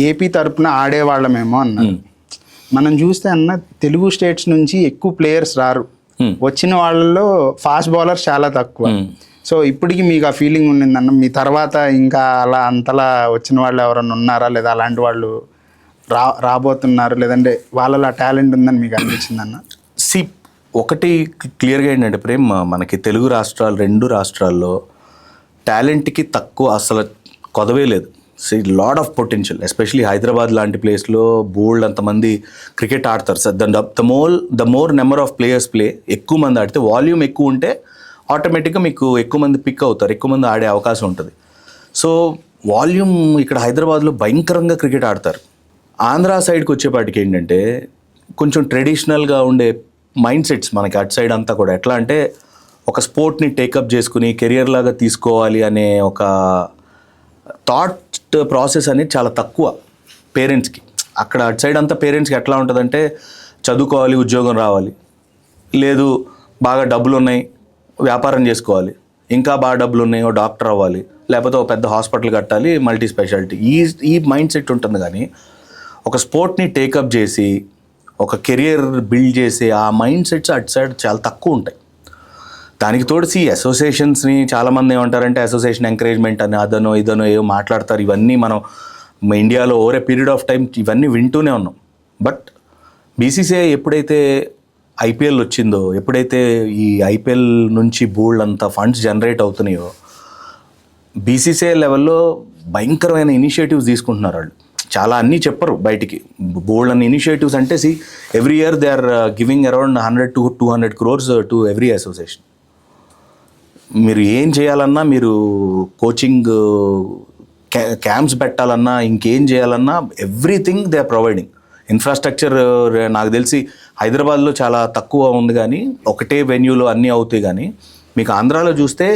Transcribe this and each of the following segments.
AP తరపున ఆడేవాళ్ళమేమో అన్నారు. మనం చూస్తే అన్న తెలుగు స్టేట్స్ నుంచి ఎక్కువ ప్లేయర్స్ రారు, వచ్చిన వాళ్ళలో ఫాస్ట్ బౌలర్స్ చాలా తక్కువ. సో ఇప్పటికి మీకు ఆ ఫీలింగ్ ఉండిందన్న, మీ తర్వాత ఇంకా అలా అంతలా వచ్చిన వాళ్ళు ఎవరైనా ఉన్నారా, లేదా అలాంటి వాళ్ళు రాబోతున్నారు, లేదంటే వాళ్ళలో టాలెంట్ ఉందని మీకు అనిపించిందన్న? ఒకటి క్లియర్గా ఏంటంటే ప్రేమ్, మనకి తెలుగు రాష్ట్రాలు 2 రాష్ట్రాల్లో టాలెంట్కి తక్కువ అసలు కొదవే లేదు. Lot of potential, especially Hyderabad లాంటి ప్లేస్లో బోల్డ్ అంతమంది క్రికెట్ ఆడతారు sir. The more number of players play, ఎక్కువ మంది ఆడితే వాల్యూమ్ ఎక్కువ ఉంటే ఆటోమేటిక్గా మీకు ఎక్కువ మంది పిక్ అవుతారు, ఎక్కువ మంది ఆడే అవకాశం ఉంటుంది. సో వాల్యూమ్ ఇక్కడ హైదరాబాద్లో భయంకరంగా క్రికెట్ ఆడతారు. ఆంధ్ర సైడ్కి వచ్చేపాటికి ఏంటంటే కొంచెం ట్రెడిషనల్గా ఉండే మైండ్ సెట్స్ మనకి అటు సైడ్ అంతా కూడా. ఎట్లా అంటే ఒక స్పోర్ట్ని టేకప్ చేసుకుని కెరియర్ లాగా తీసుకోవాలి అనే ఒక థాట్ ప్రాసెస్ అనేది చాలా తక్కువ పేరెంట్స్కి. అక్కడ అటు సైడ్ అంతా పేరెంట్స్కి ఎట్లా ఉంటుందంటే చదువుకోవాలి, ఉద్యోగం రావాలి, లేదు బాగా డబ్బులు ఉన్నాయి వ్యాపారం చేసుకోవాలి, ఇంకా బాగా డబ్బులు ఉన్నాయి ఓ డాక్టర్ అవ్వాలి, లేకపోతే ఒక పెద్ద హాస్పిటల్ కట్టాలి, మల్టీ స్పెషాలిటీ, ఈ మైండ్ సెట్ ఉంటుంది. కానీ ఒక స్పోర్ట్ని టేకప్ చేసి ఒక కెరియర్ బిల్డ్ చేసి ఆ మైండ్ సెట్స్ అటు సైడ్ చాలా తక్కువ ఉంటాయి. దానికి తోడు అసోసియేషన్స్ని చాలామంది ఏమంటారంటే అసోసియేషన్ ఎంకరేజ్మెంట్ అని అదనో ఇదనో ఏవో మాట్లాడతారు. ఇవన్నీ మనం ఇండియాలో over a period of time ఇవన్నీ వింటూనే ఉన్నాం. బట్ బీసీసీఐ ఎప్పుడైతే ఐపీఎల్ వచ్చిందో, ఎప్పుడైతే ఈ ఐపీఎల్ నుంచి బోల్డ్ అంతా ఫండ్స్ జనరేట్ అవుతున్నాయో, బీసీసీఐ లెవెల్లో భయంకరమైన ఇనిషియేటివ్స్ తీసుకుంటున్నారు వాళ్ళు. చాలా అన్నీ చెప్పరు బయటికి, బోల్డ్ అన్ని ఇనిషియేటివ్స్. అంటే every year they are giving around 100 to 200 crores to every association. మీరు ఏం చేయాలన్నా, మీరు కోచింగ్ క్యాంప్స్ పెట్టాలన్నా, ఇంకేం చేయాలన్నా everything they are providing. Infrastructure నాకు తెలిసి హైదరాబాద్లో చాలా తక్కువ ఉంది, కానీ ఒకటే వెన్యూలో అన్నీ అవుతాయి. కానీ మీకు ఆంధ్రాలో చూస్తే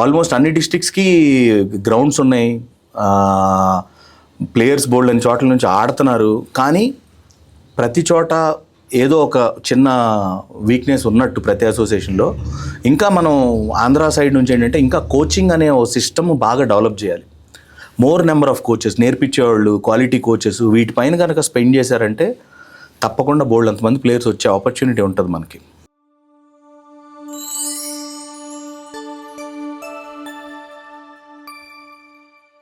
ఆల్మోస్ట్ అన్ని డిస్ట్రిక్ట్స్కి గ్రౌండ్స్ ఉన్నాయి, ప్లేయర్స్ బోల్డ్ అన్ని చోట్ల నుంచి ఆడుతున్నారు. కానీ ప్రతి చోట ఏదో ఒక చిన్న వీక్నెస్ ఉన్నట్టు ప్రతి అసోసియేషన్లో. ఇంకా మనం ఆంధ్ర సైడ్ నుంచి ఏంటంటే ఇంకా కోచింగ్ అనే ఓ సిస్టమ్ బాగా డెవలప్ చేయాలి. మోర్ నెంబర్ ఆఫ్ కోచెస్, నేర్పించేవాళ్ళు, క్వాలిటీ కోచెస్, వీటిపైన కనుక స్పెండ్ చేశారంటే తప్పకుండా బోల్డ్ అంతమంది ప్లేయర్స్ వచ్చే ఆపర్చునిటీ ఉంటుంది మనకి.